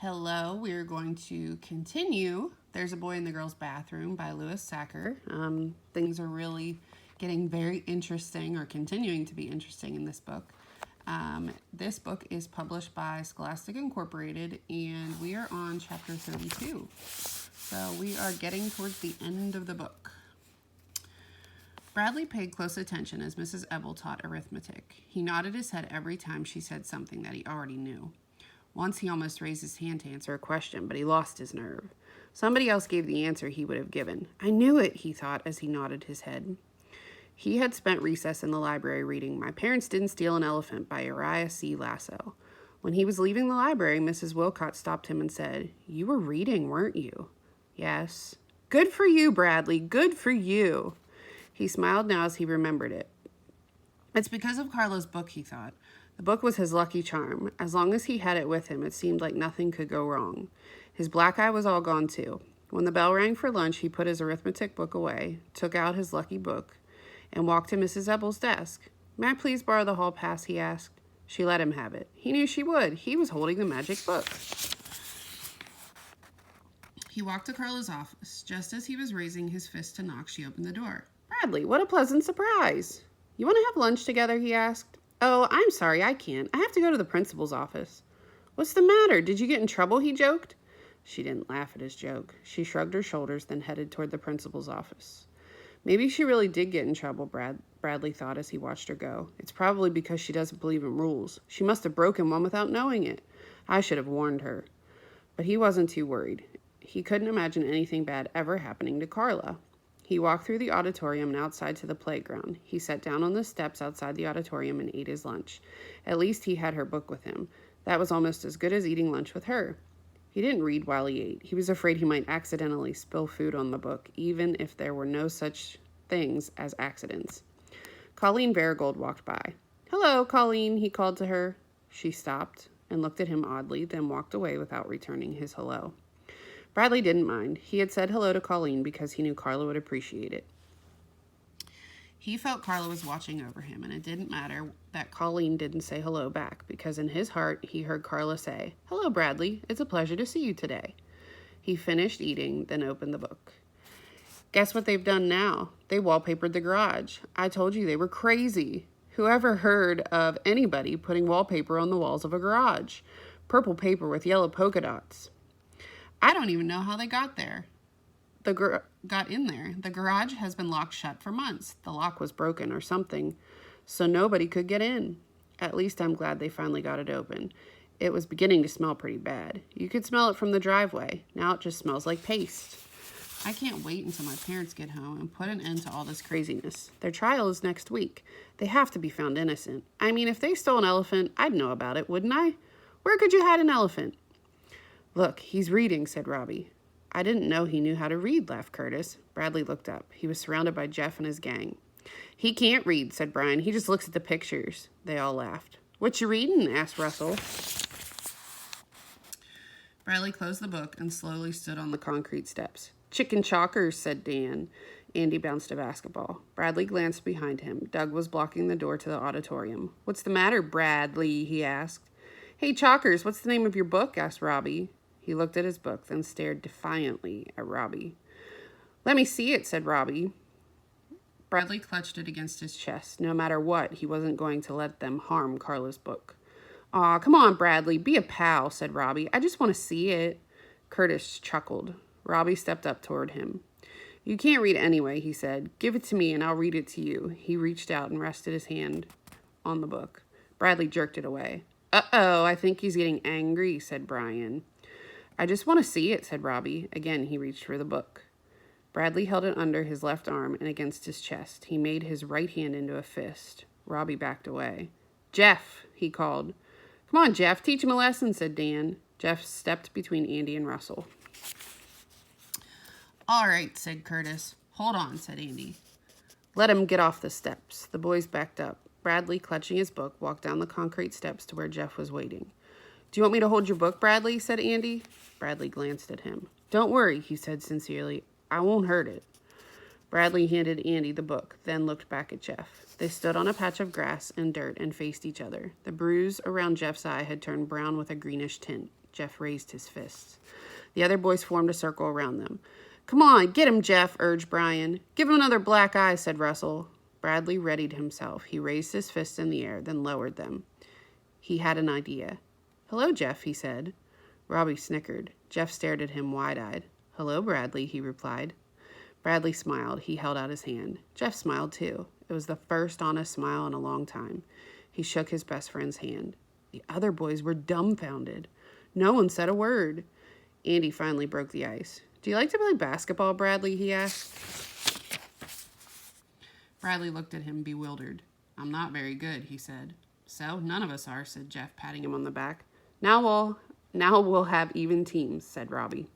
Hello, we're going to continue There's a Boy in the Girl's Bathroom by Louis Sachar. Things are really getting very interesting, or continuing to be interesting in this book. This book is published by Scholastic Incorporated, and we are on chapter 32. So we are getting towards the end of the book. Bradley paid close attention as Mrs. Ebel taught arithmetic. He nodded his head every time she said something that he already knew. Once he almost raised his hand to answer a question, but he lost his nerve. Somebody else gave the answer he would have given. I knew it, he thought as he nodded his head. He had spent recess in the library reading My Parents Didn't Steal an Elephant by Uriah C. Lasso. When he was leaving the library, Mrs. Wilcott stopped him and said, "You were reading, weren't you?" "Yes." "Good for you, Bradley, good for you." He smiled now as he remembered it. It's because of Carla's book, he thought. The book was his lucky charm. As long as he had it with him, it seemed like nothing could go wrong. His black eye was all gone, too. When the bell rang for lunch, he put his arithmetic book away, took out his lucky book, and walked to Mrs. Ebel's desk. "May I please borrow the hall pass?" he asked. She let him have it. He knew she would. He was holding the magic book. He walked to Carla's office. Just as he was raising his fist to knock, she opened the door. "Bradley, what a pleasant surprise." "You want to have lunch together?" he asked. "Oh, I'm sorry, I can't. I have to go to the principal's office." "What's the matter? Did you get in trouble?" he joked. She didn't laugh at his joke. She shrugged her shoulders, then headed toward the principal's office. Maybe she really did get in trouble, Bradley thought as he watched her go. It's probably because she doesn't believe in rules. She must have broken one without knowing it. I should have warned her. But he wasn't too worried. He couldn't imagine anything bad ever happening to Carla. He walked through the auditorium and outside to the playground. He sat down on the steps outside the auditorium and ate his lunch. At least he had her book with him. That was almost as good as eating lunch with her. He didn't read while he ate. He was afraid he might accidentally spill food on the book, even if there were no such things as accidents. Colleen Varigold walked by. "Hello, Colleen," he called to her. She stopped and looked at him oddly, then walked away without returning his hello. Bradley didn't mind. He had said hello to Colleen because he knew Carla would appreciate it. He felt Carla was watching over him, and it didn't matter that Colleen didn't say hello back, because in his heart he heard Carla say, "Hello, Bradley. It's a pleasure to see you today." He finished eating, then opened the book. "Guess what they've done now? They wallpapered the garage. I told you they were crazy. Whoever heard of anybody putting wallpaper on the walls of a garage? Purple paper with yellow polka dots. I don't even know how they got there. Got in there. The garage has been locked shut for months. The lock was broken or something, so nobody could get in. At least I'm glad they finally got it open. It was beginning to smell pretty bad. You could smell it from the driveway. Now it just smells like paste. I can't wait until my parents get home and put an end to all this craziness. Their trial is next week. They have to be found innocent. I mean, if they stole an elephant, I'd know about it, wouldn't I? Where could you hide an elephant?" "Look, he's reading," said Robbie. "I didn't know he knew how to read," laughed Curtis. Bradley looked up. He was surrounded by Jeff and his gang. "He can't read," said Brian. "He just looks at the pictures." They all laughed. "What you reading?" asked Russell. Bradley closed the book and slowly stood on the concrete steps. "Chicken chalkers," said Dan. Andy bounced a basketball. Bradley glanced behind him. Doug was blocking the door to the auditorium. "What's the matter, Bradley?" he asked. "Hey, Chalkers, what's the name of your book?" asked Robbie. He looked at his book, then stared defiantly at Robbie. "Let me see it," said Robbie. Bradley clutched it against his chest. No matter what, he wasn't going to let them harm Carla's book. "Aw, come on, Bradley, be a pal," said Robbie. "I just want to see it." Curtis chuckled. Robbie stepped up toward him. "You can't read anyway," he said. "Give it to me and I'll read it to you." He reached out and rested his hand on the book. Bradley jerked it away. "Uh-oh, I think he's getting angry," said Brian. "I just want to see it," said Robbie. Again, he reached for the book. Bradley held it under his left arm and against his chest. He made his right hand into a fist. Robbie backed away. "Jeff," he called. "Come on, Jeff, teach him a lesson," said Dan. Jeff stepped between Andy and Russell. "All right," said Curtis. "Hold on," said Andy. "Let him get off the steps." The boys backed up. Bradley, clutching his book, walked down the concrete steps to where Jeff was waiting. "Do you want me to hold your book, Bradley?" said Andy. Bradley glanced at him. "Don't worry," he said sincerely. "I won't hurt it." Bradley handed Andy the book, then looked back at Jeff. They stood on a patch of grass and dirt and faced each other. The bruise around Jeff's eye had turned brown with a greenish tint. Jeff raised his fists. The other boys formed a circle around them. Come on, get him, Jeff, urged Brian. Give him another black eye, said Russell. Bradley readied himself. He raised his fists in the air, then lowered them. He had an idea. Hello, Jeff, he said. Robbie snickered. Jeff stared at him wide-eyed. Hello, Bradley, he replied. Bradley smiled. He held out his hand. Jeff smiled, too. It was the first honest smile in a long time. He shook his best friend's hand. The other boys were dumbfounded. No one said a word. Andy finally broke the ice. Do you like to play basketball, Bradley? He asked. Bradley looked at him bewildered. I'm not very good, he said. So, none of us are, said Jeff, patting him on the back. Now we'll have even teams, said Robbie.